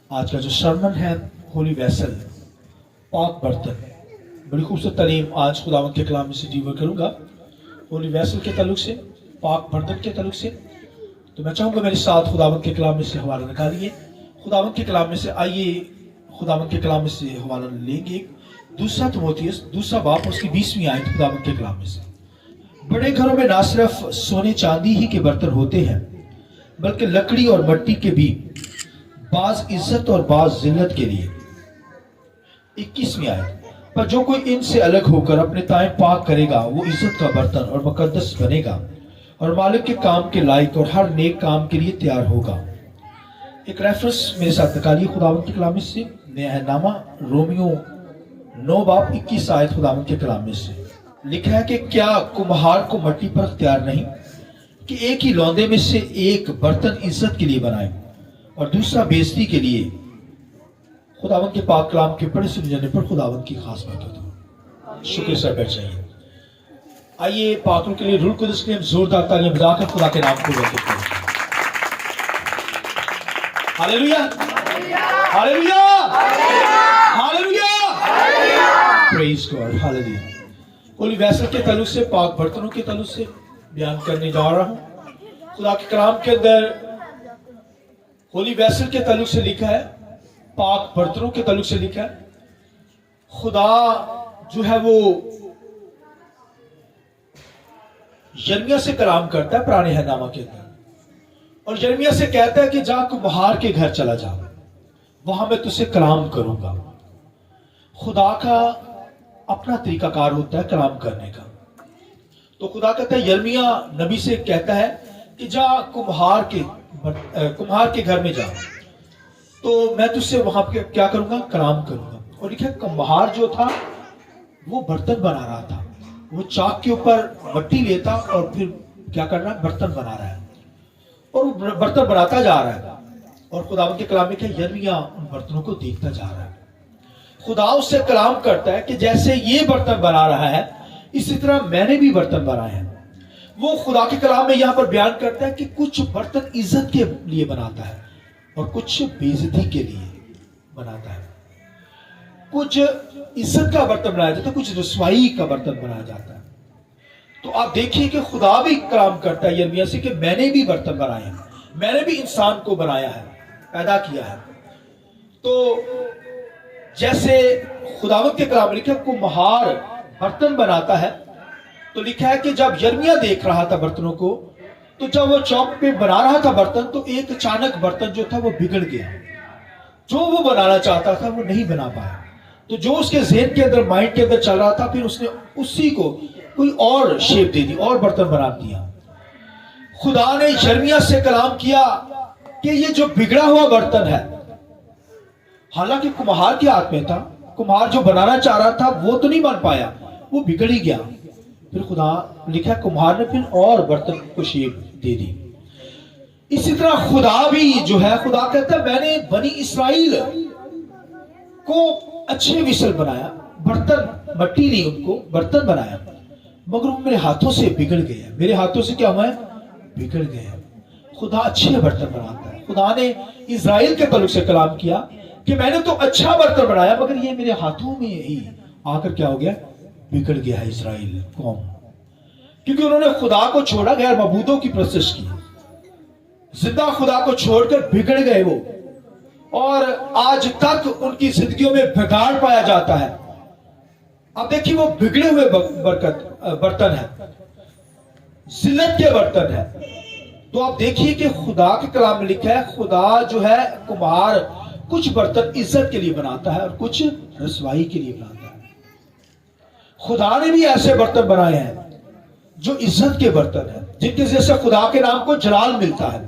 आज का जो सरमन है होली वैसल, पाक बर्तन, बड़ी खूबसूरत तालीम आज खुदावंद के कलाम में से डिलीवर करूंगा होली वैसल के ताल्लुक से, पाक बर्तन के ताल्लुक से। तो मैं चाहूंगा मेरे साथ खुदावंद के कलाम में से हवाला निकालिए। खुदावंद के कलाम में से आइए, खुदावंद के कलाम में से हवाला लेंगे। दूसरा तिमोथियस दूसरा बाब उसकी 20वीं आयत खुदावंद के कलाम में से। बड़े घरों में ना सिर्फ सोने चांदी ही के बर्तन होते हैं, बल्कि लकड़ी और मट्टी के भी, बाज इज्जत और बाज जिल्लत के लिए। 21वीं आयत, पर जो कोई इनसे अलग होकर अपने ताएं पाक करेगा वो इज्जत का बर्तन और मुकद्दस बनेगा और मालिक के काम के लायक और हर नेक काम के लिए तैयार होगा। एक रेफरेंस मेरे साथ निकालिए खुदावंद के कलाम में से, न्यायनामा रोमियो 9 बाब 21 आयत खुदावंद के कलाम में से लिखा है कि क्या कुम्हार को मट्टी पर अख्तियार नहीं कि एक ही लौंदे में से एक बर्तन इज्जत के लिए बनाए और दूसरा बेइज्जती के लिए। खुदावंद के पाक कलाम के पढ़े सुने जाने पर खुदावंद की खास बरकत हो। शुक्र से बैठ जाइए। आइए पाकों के लिए रूह कुदस के लिए जोरदार तालियां बजाकर खुदा के नाम को बरकत करें। Hallelujah, hallelujah, hallelujah, praise God, hallelujah. Holi vessel के ताल्लुक से, पाक बर्तनों के ताल्लुक से बयान करने जा रहा हूं। खुदा के कलाम के अंदर होली वैसल के ताल्लुक से लिखा है, पाक बर्तनों के ताल्लुक से लिखा है, खुदा जो है वो यिर्मयाह से कलाम करता है पुराने हरनामा के अंदर, और यिर्मयाह से कहता है कि जा कुम्हार के घर चला जा, वहां मैं तुझसे कलाम करूंगा। खुदा का अपना तरीकाकार होता है कलाम करने का। तो खुदा कहता है, यिर्मयाह नबी से कहता है कि जा कुम्हार के घर में जा, तो मैं तुझसे वहां पे क्या करूंगा, कलाम करूंगा। और लिखा कुम्हार जो था वो बर्तन बना रहा था, वो चाक के ऊपर मट्टी लेता और फिर क्या कर रहा है, बर्तन बना रहा है, और बर्तन बनाता जा रहा है। और खुदावंद के कलाम में क्या, यिर्मयाह उन बर्तनों को देखता जा रहा है। खुदा उससे कलाम करता है कि जैसे ये बर्तन बना रहा है इसी तरह मैंने भी बर्तन बनाए हैं। वो खुदा के कलाम में यहां पर बयान करता है कि कुछ बर्तन इज्जत के लिए बनाता है और कुछ बेइज्जती के लिए बनाता है। कुछ इज्जत का बर्तन बनाया जाता है, कुछ रसवाई का बर्तन बनाया जाता है। तो आप देखिए कि खुदा भी कलाम करता है यिर्मयाह से कि मैंने भी बर्तन बनाए हैं, मैंने भी इंसान को बनाया है, पैदा किया है। तो जैसे खुदावंद के कलाम में लिखा कुम्हार बर्तन बनाता है, तो लिखा है कि जब यिर्मयाह देख रहा था बर्तनों को, तो जब वो चौक पे बना रहा था बर्तन, तो एक अचानक बर्तन जो था वो बिगड़ गया। जो वो बनाना चाहता था वो नहीं बना पाया। तो जो उसके ज़हन के अंदर, माइंड के अंदर चल रहा था, फिर उसने उसी को कोई और शेप दे दी, और बर्तन बना दिया। खुदा ने यिर्मयाह से कलाम किया कि ये जो बिगड़ा हुआ बर्तन है, हालांकि कुम्हार के हाथ में था, कुम्हार जो बनाना चाह रहा था वो तो नहीं बन पाया, वो बिगड़ ही गया। फिर खुदा लिखा कुम्हार ने फिर और बर्तन को शेप दे दी। इसी तरह खुदा भी जो है, खुदा कहता है मैंने बनी इस्राइल को अच्छे विसल बनाया, बर्तन, मट्टी नहीं, उनको बर्तन बनाया, मगर वो मेरे हाथों से बिगड़ गए। मेरे हाथों से क्या हुआ है, बिगड़ गए। खुदा अच्छे बर्तन बनाता है। खुदा ने इस्राइल के ताल्लुक से कलाम किया कि मैंने तो अच्छा बर्तन बनाया, मगर ये मेरे हाथों में ही आकर क्या हो गया, बिगड़ गया है इस्राइल कौम, क्योंकि उन्होंने खुदा को छोड़ा, गैर मबूदों की परस्तिश की, जिंदा खुदा को छोड़कर बिगड़ गए वो, और आज तक उनकी जिंदगियों में बिगाड़ पाया जाता है। अब देखिए वो बिगड़े हुए बर्तन है, जिल्लत के बर्तन है। तो आप देखिए कि खुदा के कलाम में लिखा है, खुदा जो है कुम्हार कुछ बर्तन इज्जत के लिए बनाता है और कुछ रसवाई के लिए बनाता है। खुदा ने भी ऐसे बर्तन बनाए हैं जो इज्जत के बर्तन हैं, जिनके जैसे खुदा के नाम को जलाल मिलता है,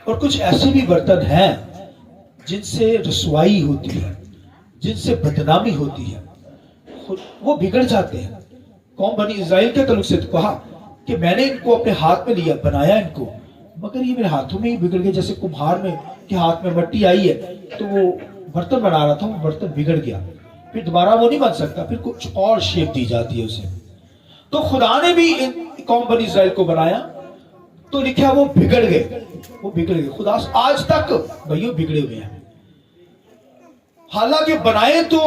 और कुछ ऐसे भी बर्तन हैं जिनसे रसवाई होती है, जिनसे बदनामी होती है, वो बिगड़ जाते हैं। कौम बनी इस्राइल के ताल्लुक से तो कहा कि मैंने इनको अपने हाथ में लिया, बनाया इनको, मगर ये मेरे हाथों में ही बिगड़ गए। जैसे कुम्हार में के हाथ में मट्टी आई है, तो वो बर्तन बना रहा था, वो बर्तन बिगड़ गया, फिर दोबारा वो नहीं बन सकता, फिर कुछ और शेप दी जाती है उसे। तो खुदा ने भी कौम बनी इस्राइल को बनाया, तो लिखा वो बिगड़ गए, वो बिगड़ गए। खुदा आज तक भाइयों बिगड़े हुए हैं। حالانکہ بنائے تو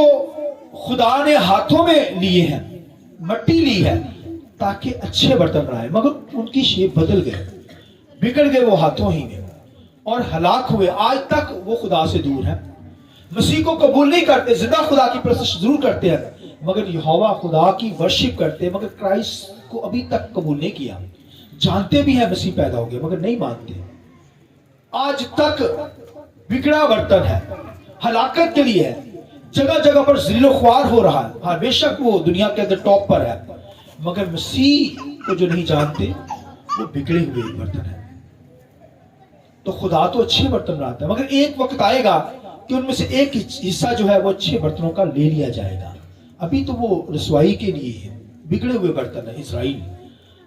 خدا نے ہاتھوں میں لیے ہیں، مٹی لی ہے تاکہ اچھے برتن بنائے، مگر ان کی شیپ بدل گئے، بگڑ گئے وہ ہاتھوں ہی میں اور ہلاک ہوئے۔ آج تک وہ خدا سے دور ہیں، مسیح کو قبول نہیں کرتے، زندہ خدا کی پرستش ضرور کرتے ہیں مگر یہوہ خدا کی ورشپ کرتے، مگر کرائسٹ کو ابھی تک قبول نہیں کیا۔ جانتے بھی ہیں مسیح پیدا ہو گئے مگر نہیں مانتے۔ آج تک بگڑا برتن ہے، ہلاکت کے لیے ہے، جگہ جگہ پر ذلیل و خوار ہو رہا ہے۔ ہاں بے شک وہ دنیا کے اندر ٹاپ پر ہے مگر مسیح کو جو نہیں جانتے وہ بگڑے ہوئے برتن ہے۔ تو خدا تو اچھے برتن بناتا ہے مگر ایک وقت آئے گا کہ ان میں سے ایک حصہ جو ہے وہ اچھے برتنوں کا لے لیا جائے گا۔ ابھی تو وہ رسوائی کے لیے ہے، بگڑے ہوئے برتن ہے اسرائیل،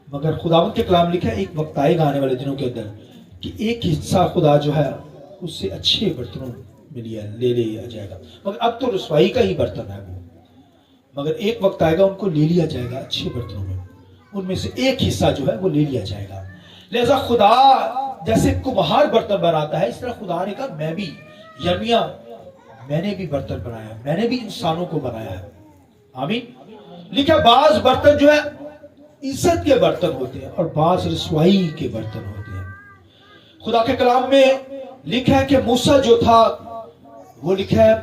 مگر خداوند کے کلام لکھا ہے ایک وقت آئے گا آنے والے دنوں کے اندر کہ ایک حصہ خدا جو ہے اس سے اچھے برتنوں میں لے لیا جائے گا، مگر اب تو رسوائی کا ہی برتن ہے وہ، مگر ایک وقت آئے گا ان کو لے لیا جائے گا اچھے برتنوں میں، ان میں سے ایک حصہ جو ہے وہ لے لیا جائے گا۔ لہذا خدا جیسے کمہار برتن بناتا ہے اس طرح خدا نے کہا میں بھی، یرمیہ میں نے بھی برتن بنایا، میں نے بھی انسانوں کو بنایا ہے۔ آمین۔ لکھا بعض برتن جو ہے عزت کے برتن ہوتے ہیں اور بعض رسوائی کے برتن ہوتے ہیں۔ خدا کے کلام میں لکھا ہے کہ موسیٰ جو تھا وہ لکھا ہے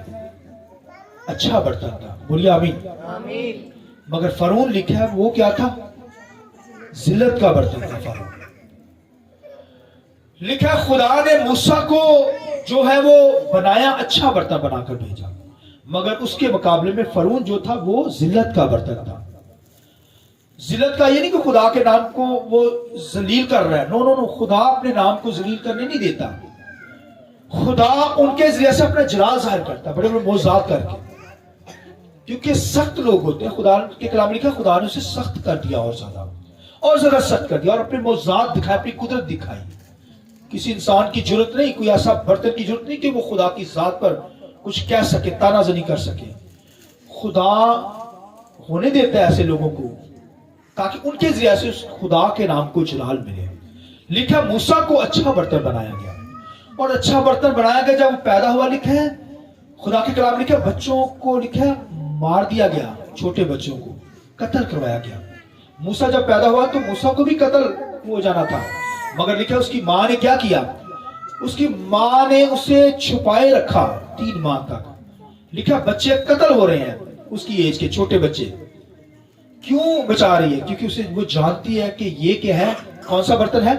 اچھا برتن تھا، بولیے آمین۔ مگر فرعون لکھا ہے وہ کیا تھا؟ ذلت کا برتن تھا فرعون۔ لکھا ہے خدا نے موسیٰ کو جو ہے وہ بنایا، اچھا برتن بنا کر بھیجا، مگر اس کے مقابلے میں فرعون جو تھا وہ ذلت کا برتن تھا۔ ذلت کا یہ نہیں کہ خدا کے نام کو وہ ذلیل کر رہا ہے، نو نو نو، خدا اپنے نام کو ذلیل کرنے نہیں دیتا، خدا ان کے ذریعے سے اپنا جلال ظاہر کرتا ہے، بڑے بڑے معجزات کر کے، کیونکہ سخت لوگ ہوتے ہیں۔ خدا کے کلام لکھا خدا نے اسے سخت کر دیا اور زیادہ سخت کر دیا اور اپنے معجزات دکھائے، اپنی قدرت دکھائی۔ کسی انسان کی ضرورت نہیں، کوئی ایسا برتن کی ضرورت نہیں کہ وہ خدا کی ذات پر کچھ کہہ سکے، تانا زنی کر سکے۔ خدا ہونے دیتا ہے ایسے لوگوں کو تاکہ ان کے ذریعے سے اس خدا کے نام کو جلال ملے۔ لکھا موسیٰ کو اچھا برتن بنایا گیا، اور اچھا برتن بنایا گیا جب وہ پیدا ہوا، لکھا ہے خدا کے کلام لکھا بچوں کو لکھا ہے مار دیا گیا، چھوٹے بچوں کو قتل کروایا گیا۔ موسیٰ جب پیدا ہوا تو موسیٰ کو بھی قتل ہو جانا تھا، مگر لکھا اس کی ماں نے کیا کیا؟ اس کی ماں نے اسے چھپائے رکھا 3 ماہ تک۔ لکھا بچے قتل ہو رہے ہیں اس کی ایج کے، چھوٹے بچے، کیوں بچا رہی ہے؟ کیونکہ اسے وہ جانتی ہے کہ یہ کیا ہے، کون سا برتن ہے؟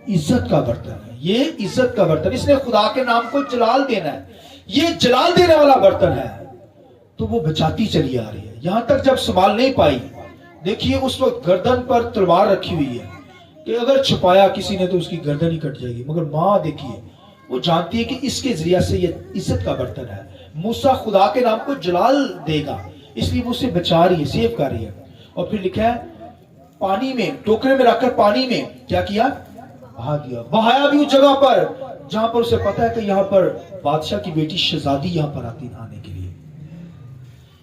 عزت کا برتن ہے، یہ عزت کا برتن، اس نے خدا کے نام کو جلال دینا ہے، یہ جلال دینے والا برتن ہے، تو وہ بچاتی چلی آ رہی ہے یہاں تک جب سنبھال نہیں پائی۔ دیکھیے اس وقت گردن پر تلوار رکھی ہوئی ہے کہ اگر چھپایا کسی نے تو اس کی گردن ہی کٹ جائے گی، مگر ماں دیکھیے وہ جانتی ہے کہ اس کے ذریعے سے یہ عزت کا برتن ہے، موسیٰ خدا کے نام کو جلال دے گا، اس لیے وہ اسے بچا رہی ہے، سیو کر رہی ہے۔ اور پھر لکھا ہے پانی میں، ٹوکرے میں رکھ کر پانی میں کیا کیا؟ بہا دیا، بہایا بھی اس جگہ پر جہاں پر اسے پتا ہے کہ یہاں پر بادشاہ کی بیٹی شہزادی یہاں پر آتی نہانے کے لیے۔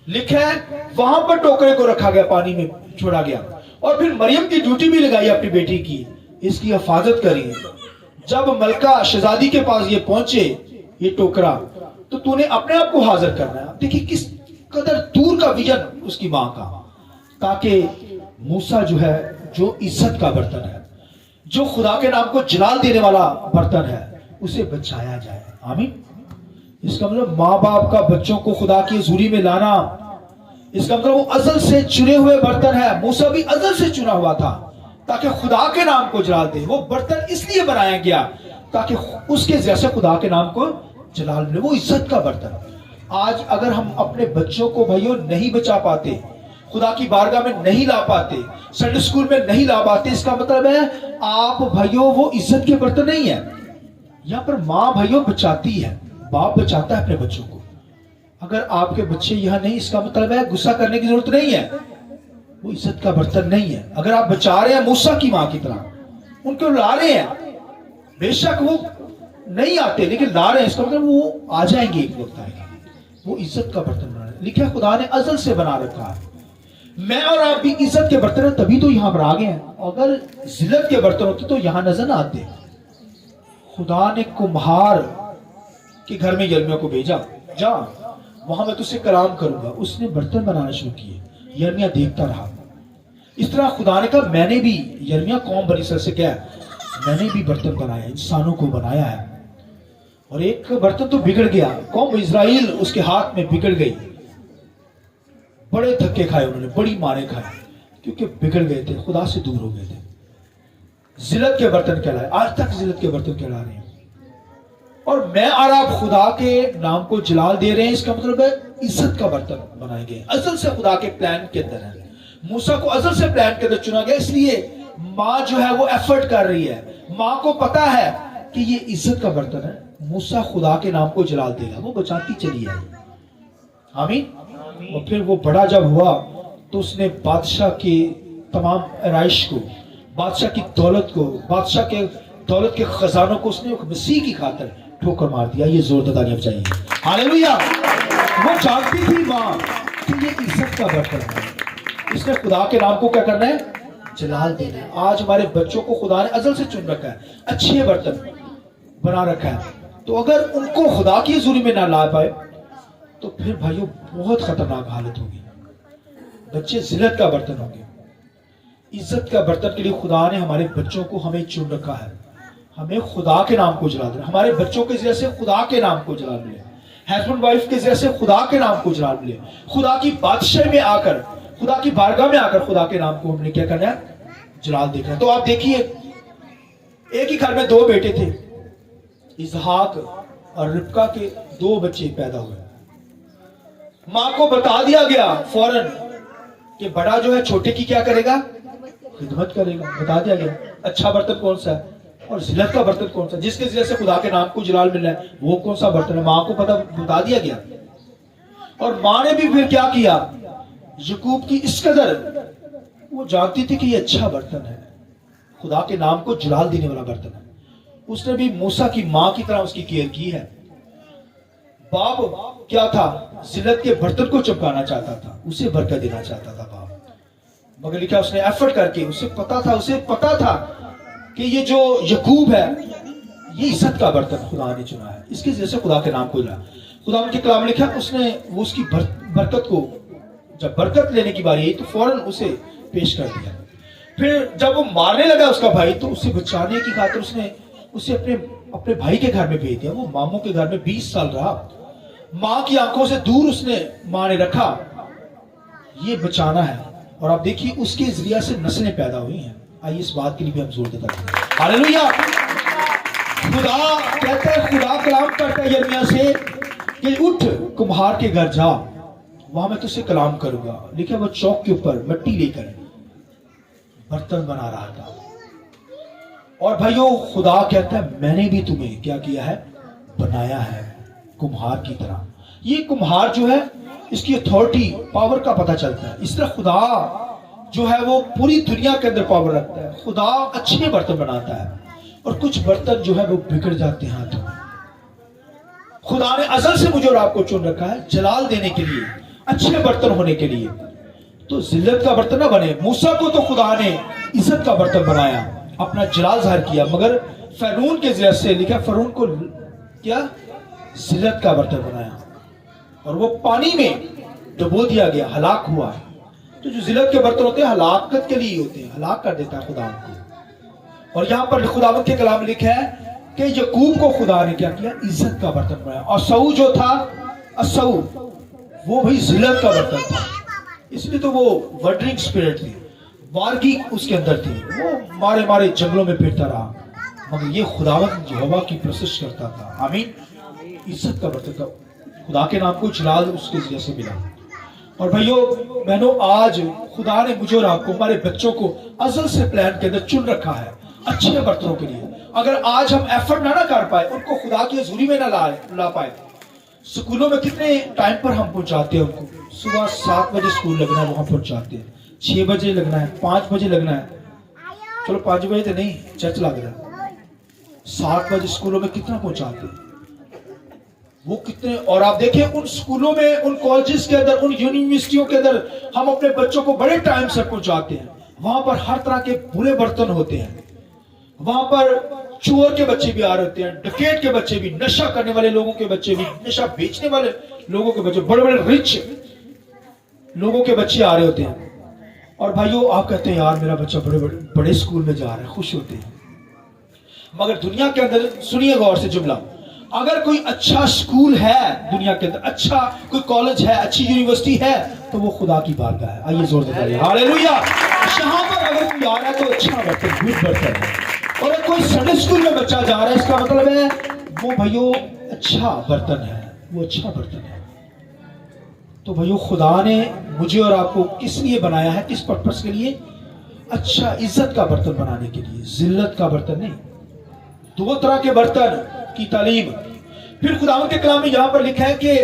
لکھا ہے وہاں پر ٹوکرے کو رکھا گیا، پانی میں چھوڑا گیا، اور پھر مریم کی ڈیوٹی بھی لگائی اپنی بیٹی کی، اس کی حفاظت کری۔ جب ملکہ شہزادی کے پاس یہ پہنچے یہ ٹوکرا، تو نے اپنے آپ کو حاضر کرنا ہے۔ دیکھیے کس قدر دور کا ویژن اس کی ماں کا، تاکہ موسیٰ جو ہے جو عزت کا برتن ہے، جو خدا کے نام کو جلال دینے والا برتن ہے، اسے بچایا جائے۔ آمین۔ اس کا مطلب ماں باپ کا بچوں کو خدا کی حضوری میں لانا، اس کا مطلب وہ ازل سے چنے ہوئے برتن ہے۔ موسیٰ بھی ازل سے چنا ہوا تھا تاکہ خدا کے نام کو جلال دے، وہ برتن اس لیے بنایا گیا تاکہ اس کے ذریعے سے خدا کے نام کو جلال ملے، وہ عزت کا برتن۔ آج اگر ہم اپنے بچوں کو بھائیوں نہیں بچا پاتے، خدا کی بارگاہ میں نہیں لا پاتے، سنڈے اسکول میں نہیں لا پاتے، اس کا مطلب ہے آپ بھائیوں وہ عزت کے برتن نہیں ہے۔ یہاں پر ماں بھائیوں بچاتی ہے، باپ بچاتا ہے اپنے بچوں کو۔ اگر آپ کے بچے یہاں نہیں، اس کا مطلب ہے غصہ کرنے کی ضرورت نہیں ہے، وہ عزت کا برتن نہیں ہے۔ اگر آپ بچا رہے ہیں موسیٰ کی ماں کی طرح، ان کو لا رہے ہیں، بے شک وہ نہیں آتے لیکن لا رہے ہیں، اس کا مطلب وہ آ جائیں گے، ایک وقت آئے گا، وہ عزت کا برتن بنا رہے ہیں۔ لکھا خدا نے ازل سے بنا رکھا ہے، میں اور آپ بھی عزت کے برتن ہیں، تبھی تو یہاں پر آ گئے ہیں، اگر ذلت کے برتن ہوتے تو یہاں نظر نہ آتے۔ خدا نے کمہار کے گھر میں یرمیہ کو بھیجا، جا वहां मैं तुझसे कलाम करूंगा। उसने बर्तन बनाना शुरू किए, यिर्मयाह देखता रहा। इस तरह खुदा ने कहा मैंने भी, यिर्मयाह कौम बनी इसराइल से क्या, मैंने भी बर्तन बनाया, इंसानों को बनाया है। और एक बर्तन तो बिगड़ गया, कौम इजराइल उसके हाथ में बिगड़ गई। बड़े धक्के खाए उन्होंने, बड़ी मारे खाए, क्योंकि बिगड़ गए थे, खुदा से दूर हो गए थे। जिल्लत के बर्तन कहलाए, आज तक जिल्लत के बर्तन कहला रहे हैं। और मैं और आप खुदा के नाम को जलाल दे रहे हैं, इसका मतलब है इज्जत का बर्तन बनाए गए। अजल से खुदा के प्लान के अंदर है, मूसा को अजल से प्लान के अंदर चुना गया। इसलिए माँ जो है वो एफर्ट कर रही है, माँ को पता है कि ये इज्जत का बर्तन है, मूसा खुदा के नाम को जलाल देगा, वो बचाती चली आई। आमीन। और फिर वो बड़ा जब हुआ तो उसने बादशाह की तमाम आराइश को, बादशाह की दौलत को, बादशाह के दौलत के खजानों को उसने मसीह की खातिर ठोकर मार दिया। ये जोरदार तालियां चाहिए। हालेलुया। वो जानती थी माँ कि ये इज्जत का बर्तन है, इसने खुदा के नाम को क्या करना है, जलाल देना है। आज हमारे बच्चों को खुदा ने अजल से चुन रखा है, अच्छे बर्तन बना रखा है, तो अगर उनको खुदा की हजूरी में ना ला पाए तो फिर भाइयों बहुत खतरनाक हालत होगी। बच्चे जिल्लत का बर्तन होंगे। इज्जत का बर्तन के लिए खुदा ने हमारे बच्चों को हमें चुन रखा है। हमें खुदा के नाम को जला देना, हमारे बच्चों के जैसे खुदा के नाम को जला मिले, हस्बैंड वाइफ के जैसे खुदा के नाम को जला मिले, खुदा की बादशाह में आकर, खुदा की बारगाह में आकर खुदा के नाम को हमने क्या करना है, जलाल देखना। तो आप देखिए, एक ही घर में दो बेटे थे, इसहाक और रिबका के दो बच्चे पैदा हुए। मां को बता दिया गया फौरन कि बड़ा जो है छोटे की क्या करेगा, खिदमत करेगा। बता दिया गया अच्छा बर्तन कौन सा है और जिल्लत का बर्तन कौन सा, जिसके जरिए से खुदा के नाम को जलाल मिल रहा है वो कौन सा बर्तन है, मां को पता बता दिया गया। और मां ने भी फिर क्या किया, यकूब की इस कदर वो जानती थी कि ये अच्छा बर्तन है, खुदा के नाम को जलाल देने वाला बर्तन है, उसने भी मूसा की मां की तरह उसकी केयर की है। बाप क्या था, जिल्लत के बर्तन को चमकाना चाहता था, उसे बरकत देना चाहता था बाप, मगर लिखा उसने एफर्ट करके, उसे पता था कि ये जो यकूब है ये इज्जत का बर्तन खुदा ने चुना है, इसकी वजह से खुदा के नाम को लिया। खुदा के कलाम लिखा, उसने वो उसकी बरकत को, जब बरकत लेने की बारी आई तो फौरन उसे पेश कर दिया। फिर जब वो मारने लगा उसका भाई तो उसे बचाने की खातिर उसने उसे अपने भाई के घर में भेज दिया। वो मामू के घर में 20 साल रहा, मां की आंखों से दूर उसने मां ने रखा, ये बचाना है। और आप देखिए उसके जरिया से नस्लें पैदा हुई हैं। आइए इस बात के लिए भी हम जोर देते हैं। हालेलुया। खुदा कहता है, खुदा कलाम करता है यिर्मयाह से कि उठ कुम्हार के घर जा, वहां मैं तुझसे कलाम करूंगा। लिखा वो चौक के ऊपर मिट्टी लेकर बर्तन बना रहा था। और भाइयों खुदा कहता है मैंने भी तुम्हें क्या किया है, बनाया है कुम्हार की तरह। ये कुम्हार जो है इसकी अथॉरिटी, पावर का पता चलता है। इस तरह खुदा जो है वो पूरी दुनिया के अंदर पावर रखता है। खुदा अच्छे बर्तन बनाता है और कुछ बर्तन जो है वो बिगड़ जाते हैं हाथों में। खुदा ने अज़ल से मुझे और आपको चुन रखा है जलाल देने के लिए, अच्छे बर्तन होने के लिए। तो जिल्लत का बर्तन ना बने। मूसा को तो खुदा ने इज्जत का बर्तन बनाया, अपना जलाल जाहिर किया, मगर फैरून के जरिए से लिखा फैरून को क्या, जिल्लत का बर्तन बनाया और वो पानी में डुबो दिया गया, हलाक हुआ। तो जो जिल्लत के बर्तन होते हैं हलाकत के लिए होते हैं, हलाक कर देता है खुदा उनको। और यहाँ पर खुदावंद के कलाम लिखा है कि यकूब को खुदा ने क्या किया, इज्जत का बर्तन बनाया। और सऊ जो था, असऊ वो भी जिल्लत का बर्तन था, इसलिए तो वो वंडरिंग स्पिरिट थी, वारगी उसके अंदर थी, वो मारे मारे जंगलों में फिरता रहा, मगर ये खुदावंद यहोवा की प्रशंसा करता था। आमीन। इज्जत का बर्तन था, खुदा के नाम को जलाल उसके जरिए से मिला। और भाइयों बहनों, आज खुदा ने मुझे और आपको, हमारे बच्चों को अज़ल से प्लान के अंदर चुन रखा है अच्छे बर्तनों के लिए। अगर आज हम एफर्ट ना कर पाए, उनको खुदा की हजूरी में ना ला पाए, स्कूलों में कितने टाइम पर हम पहुंचाते हैं उनको, सुबह 7 बजे स्कूल लगना है वहां पहुंचाते हैं, 6 बजे लगना है, 5 बजे लगना है, चलो 5 बजे तो नहीं, चर्च लग रहा है, 7 बजे स्कूलों में कितना पहुंचाते हैं वो कितने। और आप देखिए उन स्कूलों में, उन कॉलेजेस के अंदर, उन यूनिवर्सिटियों के अंदर हम अपने बच्चों को बड़े टाइम से पहुंचाते हैं। वहां पर हर तरह के बुरे बर्तन होते हैं, वहां पर चोर के बच्चे भी आ रहे होते हैं, डकैत के बच्चे भी, नशा करने वाले लोगों के बच्चे भी, नशा बेचने वाले लोगों के बच्चे, बड़े बड़े रिच लोगों के बच्चे आ रहे होते हैं, और भाइयों आप कहते हैं यार मेरा बच्चा बड़े स्कूल में जा रहा है, खुश होते हैं। मगर दुनिया के अंदर, सुनिए गौर से जुमला, अगर कोई अच्छा स्कूल है दुनिया के अंदर, अच्छा कोई कॉलेज है, अच्छी यूनिवर्सिटी है, तो वो खुदा की बारगाह है। आइए जोर से ताली, हालेलुया। यहाँ पर अगर कोई आ रहा है तो अच्छा बर्तन, गुड बर्तन है। और अगर कोई संडे स्कूल में बच्चा जा रहा है, इसका मतलब है वो भाइयों अच्छा बर्तन है, वो अच्छा बर्तन है। तो भाइयों खुदा ने मुझे और आपको किस लिए बनाया है, किस पर्पस के लिए? अच्छा इज्जत का बर्तन बनाने के लिए, जिल्लत का बर्तन नहीं। दो तरह के बर्तन की तालीम। फिर खुदावंद के कलाम में यहां पर लिखा है कि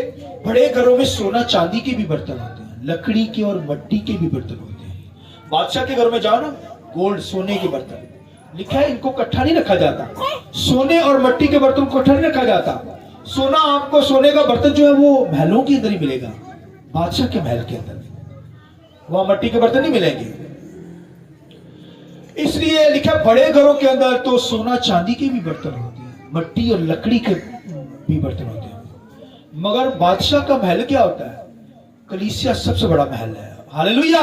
बड़े घरों में सोना चांदी के भी बर्तन होते हैं, लकड़ी के और मिट्टी के भी बर्तन होते हैं। बादशाह के घर में जाओ ना, गोल्ड सोने के बर्तन, लिखा है इनको इकट्ठा नहीं रखा जाता। सोने और मिट्टी के बर्तन को इकट्ठा नहीं रखा जाता। सोना आपको, सोने का बर्तन जो है वो महलों के अंदर ही मिलेगा, बादशाह के महल के अंदर, वहां मिट्टी के बर्तन नहीं मिलेंगे। इसलिए लिखा बड़े घरों के अंदर तो सोना चांदी के भी बर्तन होते हैं, मिट्टी और लकड़ी के भी बर्तन होते हैं। मगर बादशाह का महल क्या होता है? कलीसिया सबसे बड़ा महल है, हालेलुया।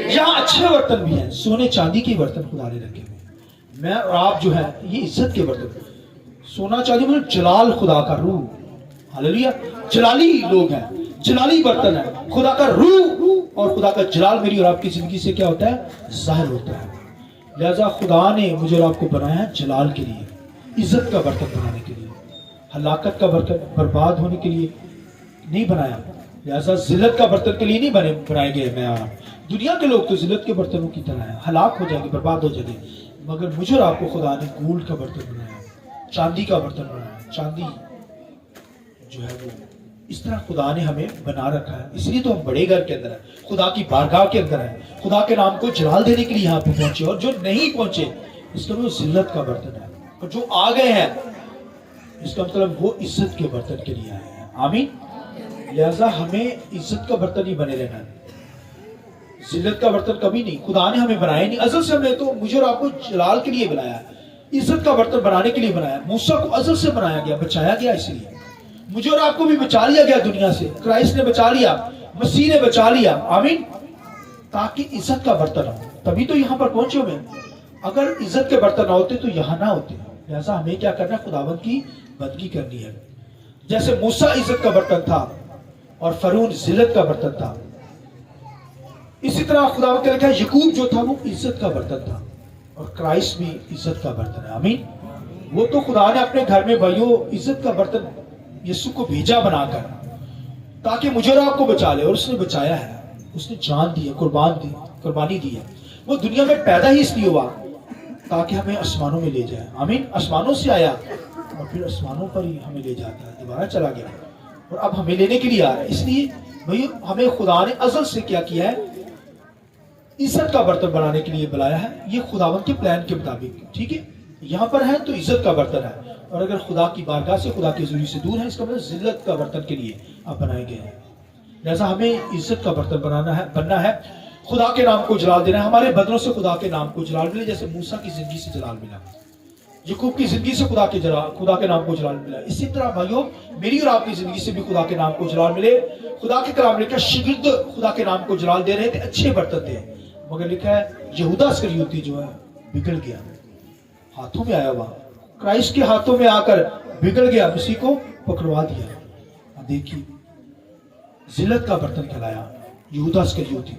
यहाँ अच्छे बर्तन भी हैं, सोने चांदी के बर्तन खुदा ने रखे हुए। मैं और आप जो है ये इज्जत के बर्तन, सोना चांदी मतलब जलाल, खुदा का रूह, हालेलुया। जलाली लोग हैं, जलाली बर्तन है, खुदा का रूह और खुदा का जलाल मेरी और आपकी जिंदगी से क्या होता है? जाहिर होता है। लिहाजा खुदा ने मुझे और आपको बनाया है जलाल के लिए, इज्जत का बर्तन बनाने के लिए, हलाकत का बर्तन, बर्बाद होने के लिए नहीं बनाया। लिहाजा जिल्लत का बर्तन के लिए नहीं बनाए गए मैं और आप। दुनिया के लोग तो जिल्लत के बर्तनों की तरह है, हलाक हो जाएंगे, बर्बाद हो जाएंगे। मगर मुझे और आपको खुदा ने गोल्ड का बर्तन बनाया, चांदी का बर्तन बनाया। चांदी जो है वो इस तरह खुदा ने हमें बना रखा है। इसलिए तो हम बड़े घर के अंदर है, खुदा की बारगाह के अंदर है, खुदा के नाम को जलाल देने के लिए यहाँ पे पहुंचे। और जो नहीं पहुंचे इसका मतलब जिल्लत का बर्तन है, और जो आ गए हैं इसका मतलब वो इज्जत के बर्तन के लिए आए हैं। आमीन। लिहाजा हमें इज्जत का बर्तन ही बने रहना है, जिल्लत का बर्तन कभी नहीं। खुदा ने हमें बनाया नहीं, अज़ल से हमने तो मुझे और आपको जलाल के लिए बनाया है, इज्जत का बर्तन बनाने के लिए बनाया। मूसा को अज़ल से बनाया गया, बचाया गया, इसलिए मुझे और आपको भी बचा लिया गया दुनिया से। क्राइस्ट ने बचा लिया, मसीह ने बचा लिया, आमीन, ताकि इज्जत का बर्तन हो, तभी तो यहाँ पर पहुंचे हुए। अगर इज्जत के बर्तन ना होते तो यहाँ ना होते। लिहाजा हमें क्या करना? खुदावंद की बंदगी करनी है। जैसे मूसा इज्जत का बर्तन था और फरून जिल्लत का बर्तन था, इसी तरह खुदावंद ने लिखा है यकूब जो था वो इज्जत का बर्तन था, और क्राइस्ट भी इज्जत का बर्तन है, आमीन। वो तो खुदा ने अपने घर में भाइयों इज्जत का बर्तन यीशु को भेजा बनाकर, ताकि मुझे और आपको बचा ले, और उसने बचाया है। उसने जान दी है, कुर्बानी दी है। वो दुनिया में पैदा ही इसलिए हुआ ताकि हमें आसमानों में ले जाए, आमीन। आसमानों से आया और फिर आसमानों पर ही हमें ले जाता है, दोबारा चला गया और अब हमें लेने के लिए आ रहा है। इसलिए भाई हमें खुदा ने अज़ल से क्या किया है? इज्जत का बर्तन बनाने के लिए बुलाया है। ये खुदावंद के प्लान के मुताबिक, ठीक है। यहाँ पर है तो इज्जत का बर्तन है, और अगर खुदा की बारगाह से, खुदा के हुजूरी से दूर है, इसका मतलब जिल्लत का बर्तन के लिए आप बनाए गए हैं। लिहाजा हमें इज्जत का बर्तन बनना है, खुदा के नाम को जलाल देना है। हमारे बदनों से खुदा के नाम को जलाल मिले, जैसे मूसा की जिंदगी से जलाल मिला, यकूब की जिंदगी से खुदा के नाम को जलाल मिला। इसी तरह भाइयों मेरी और आपकी जिंदगी से भी खुदा के नाम को जलाल मिले। खुदा के कलाम लिखा शागिर्द खुदा के नाम को जलाल दे रहे थे, अच्छे बर्तन थे, मगर लिखा है यहूदा इस्करियोती जो है बिगड़ गया, हाथों में आया हुआ, क्राइस्ट के हाथों में आकर बिगड़ गया, मसीह को पकड़वा दिया। देखिए जिल्लत का बर्तन कहलाया यहूदा इस्करियोती।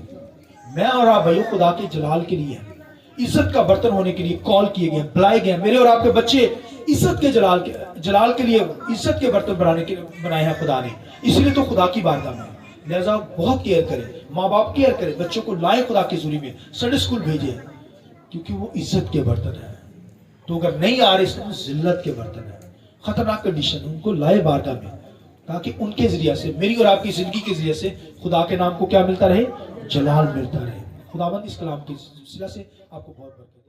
मैं और आप भाइयों खुदा के जलाल के लिए, इज्जत का बर्तन होने के लिए कॉल किए गए, बुलाए गए। मेरे और आपके बच्चे इज्जत के जलाल के लिए, इज्जत के बर्तन बनाए हैं खुदा ने, इसलिए तो खुदा की बारगाह में। लिहाजा बहुत केयर करें, माँ बाप केयर करें, बच्चों को लाए खुदा की हुजूरी में, संडे स्कूल भेजे, क्योंकि वो इज्जत के बर्तन है। तो अगर नहीं आ रहे इसमें जिल्लत के बर्तन है, खतरनाक कंडीशन, उनको लाए बारगाह में, ताकि उनके जरिए से, मेरी और आपकी जिंदगी के जरिए से खुदा के नाम को क्या मिलता रहे? जलाल मिलता रहे। खुदावंद इस कलाम के सिलसिले से आपको बहुत बरकत।